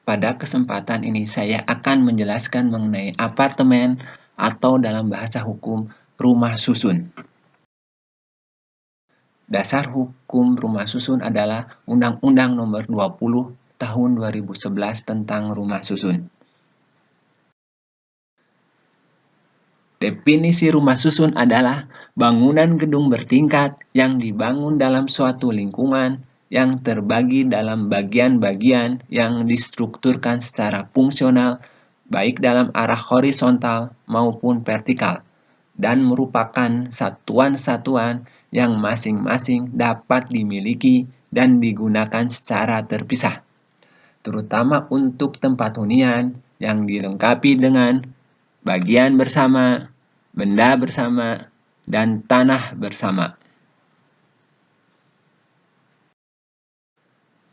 Pada kesempatan ini saya akan menjelaskan mengenai apartemen atau dalam bahasa hukum rumah susun. Dasar hukum rumah susun adalah Undang-Undang Nomor 20 Tahun 2011 tentang rumah susun. Definisi rumah susun adalah bangunan gedung bertingkat yang dibangun dalam suatu lingkungan yang terbagi dalam bagian-bagian yang distrukturkan secara fungsional, baik dalam arah horizontal maupun vertikal, dan merupakan satuan-satuan yang masing-masing dapat dimiliki dan digunakan secara terpisah, terutama untuk tempat hunian yang dilengkapi dengan bagian bersama, benda bersama, dan tanah bersama.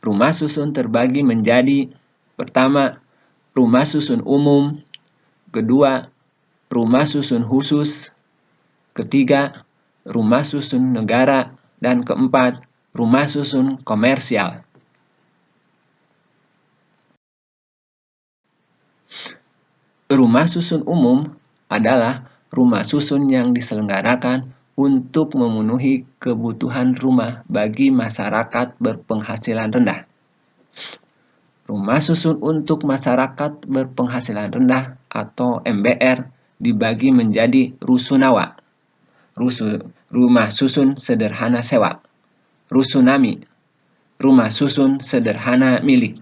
Rumah susun terbagi menjadi: pertama, rumah susun umum; kedua, rumah susun khusus; ketiga, rumah susun negara; dan keempat, rumah susun komersial. Rumah susun umum adalah rumah susun yang diselenggarakan untuk memenuhi kebutuhan rumah bagi masyarakat berpenghasilan rendah. Rumah susun untuk masyarakat berpenghasilan rendah atau MBR dibagi menjadi rusunawa, rumah susun sederhana sewa, rusunami, rumah susun sederhana milik.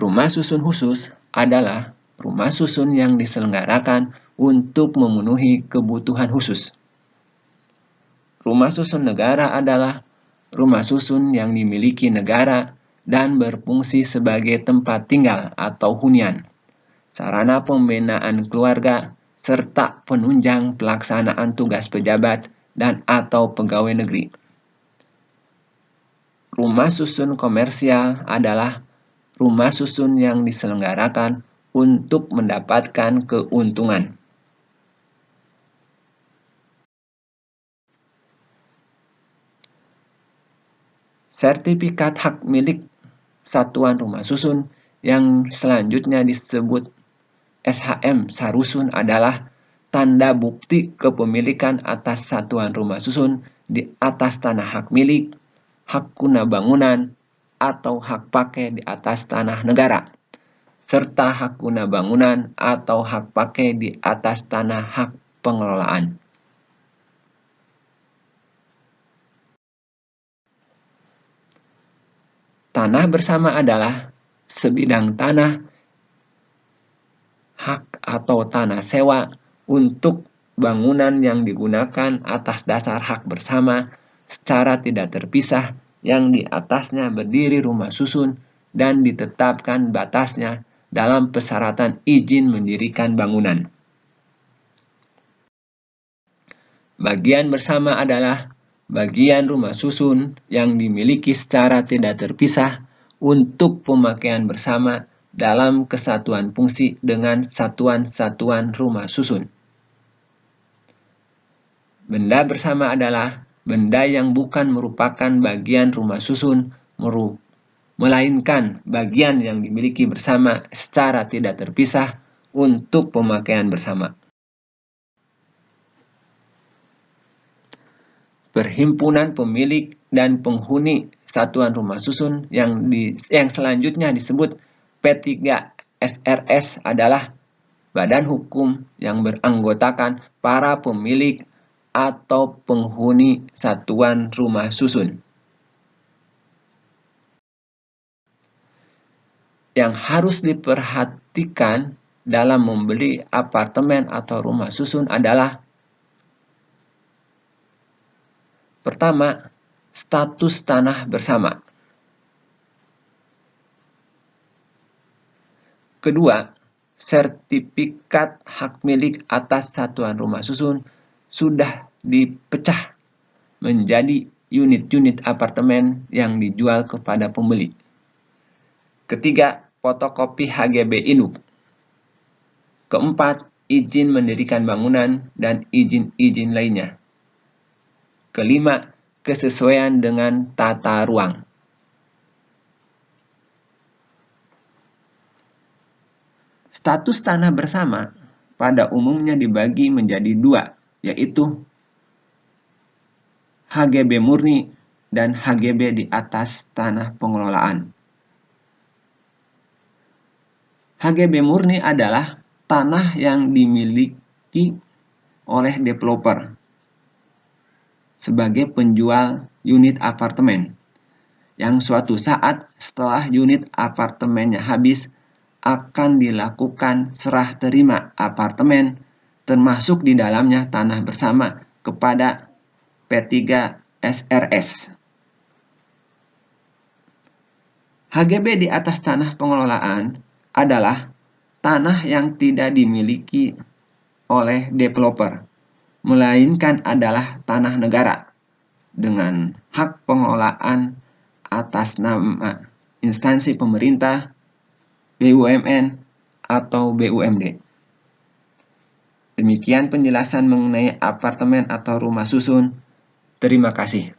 Rumah susun khusus adalah rumah susun yang diselenggarakan untuk memenuhi kebutuhan khusus. Rumah susun negara adalah rumah susun yang dimiliki negara dan berfungsi sebagai tempat tinggal atau hunian, sarana pembinaan keluarga, serta penunjang pelaksanaan tugas pejabat dan atau pegawai negeri. Rumah susun komersial adalah rumah susun yang diselenggarakan untuk mendapatkan keuntungan. Sertifikat hak milik satuan rumah susun yang selanjutnya disebut SHM Sarusun adalah tanda bukti kepemilikan atas satuan rumah susun di atas tanah hak milik, hak guna bangunan, atau hak pakai di atas tanah negara, serta hak guna bangunan atau hak pakai di atas tanah hak pengelolaan. Tanah bersama adalah sebidang tanah, hak atau tanah sewa untuk bangunan yang digunakan atas dasar hak bersama secara tidak terpisah yang di atasnya berdiri rumah susun dan ditetapkan batasnya dalam persyaratan izin mendirikan bangunan. Bagian bersama adalah bagian rumah susun yang dimiliki secara tidak terpisah untuk pemakaian bersama dalam kesatuan fungsi dengan satuan-satuan rumah susun. Benda bersama adalah benda yang bukan merupakan bagian rumah susun, melainkan bagian yang dimiliki bersama secara tidak terpisah untuk pemakaian bersama. Perhimpunan pemilik dan penghuni satuan rumah susun yang selanjutnya disebut P3SRS adalah badan hukum yang beranggotakan para pemilik atau penghuni satuan rumah susun. Yang harus diperhatikan dalam membeli apartemen atau rumah susun adalah: pertama, status tanah bersama. Kedua, sertifikat hak milik atas satuan rumah susun sudah dipecah menjadi unit-unit apartemen yang dijual kepada pembeli. Ketiga, fotokopi HGB induk. Keempat, izin mendirikan bangunan dan izin-izin lainnya. Kelima, kesesuaian dengan tata ruang. Status tanah bersama pada umumnya dibagi menjadi dua, yaitu HGB murni dan HGB di atas tanah pengelolaan. HGB murni adalah tanah yang dimiliki oleh developer sebagai penjual unit apartemen, yang suatu saat setelah unit apartemennya habis akan dilakukan serah terima apartemen termasuk di dalamnya tanah bersama kepada P3 SRS. HGB di atas tanah pengelolaan adalah tanah yang tidak dimiliki oleh developer, melainkan adalah tanah negara dengan hak pengelolaan atas nama instansi pemerintah, BUMN, atau BUMD. Demikian penjelasan mengenai apartemen atau rumah susun. Terima kasih.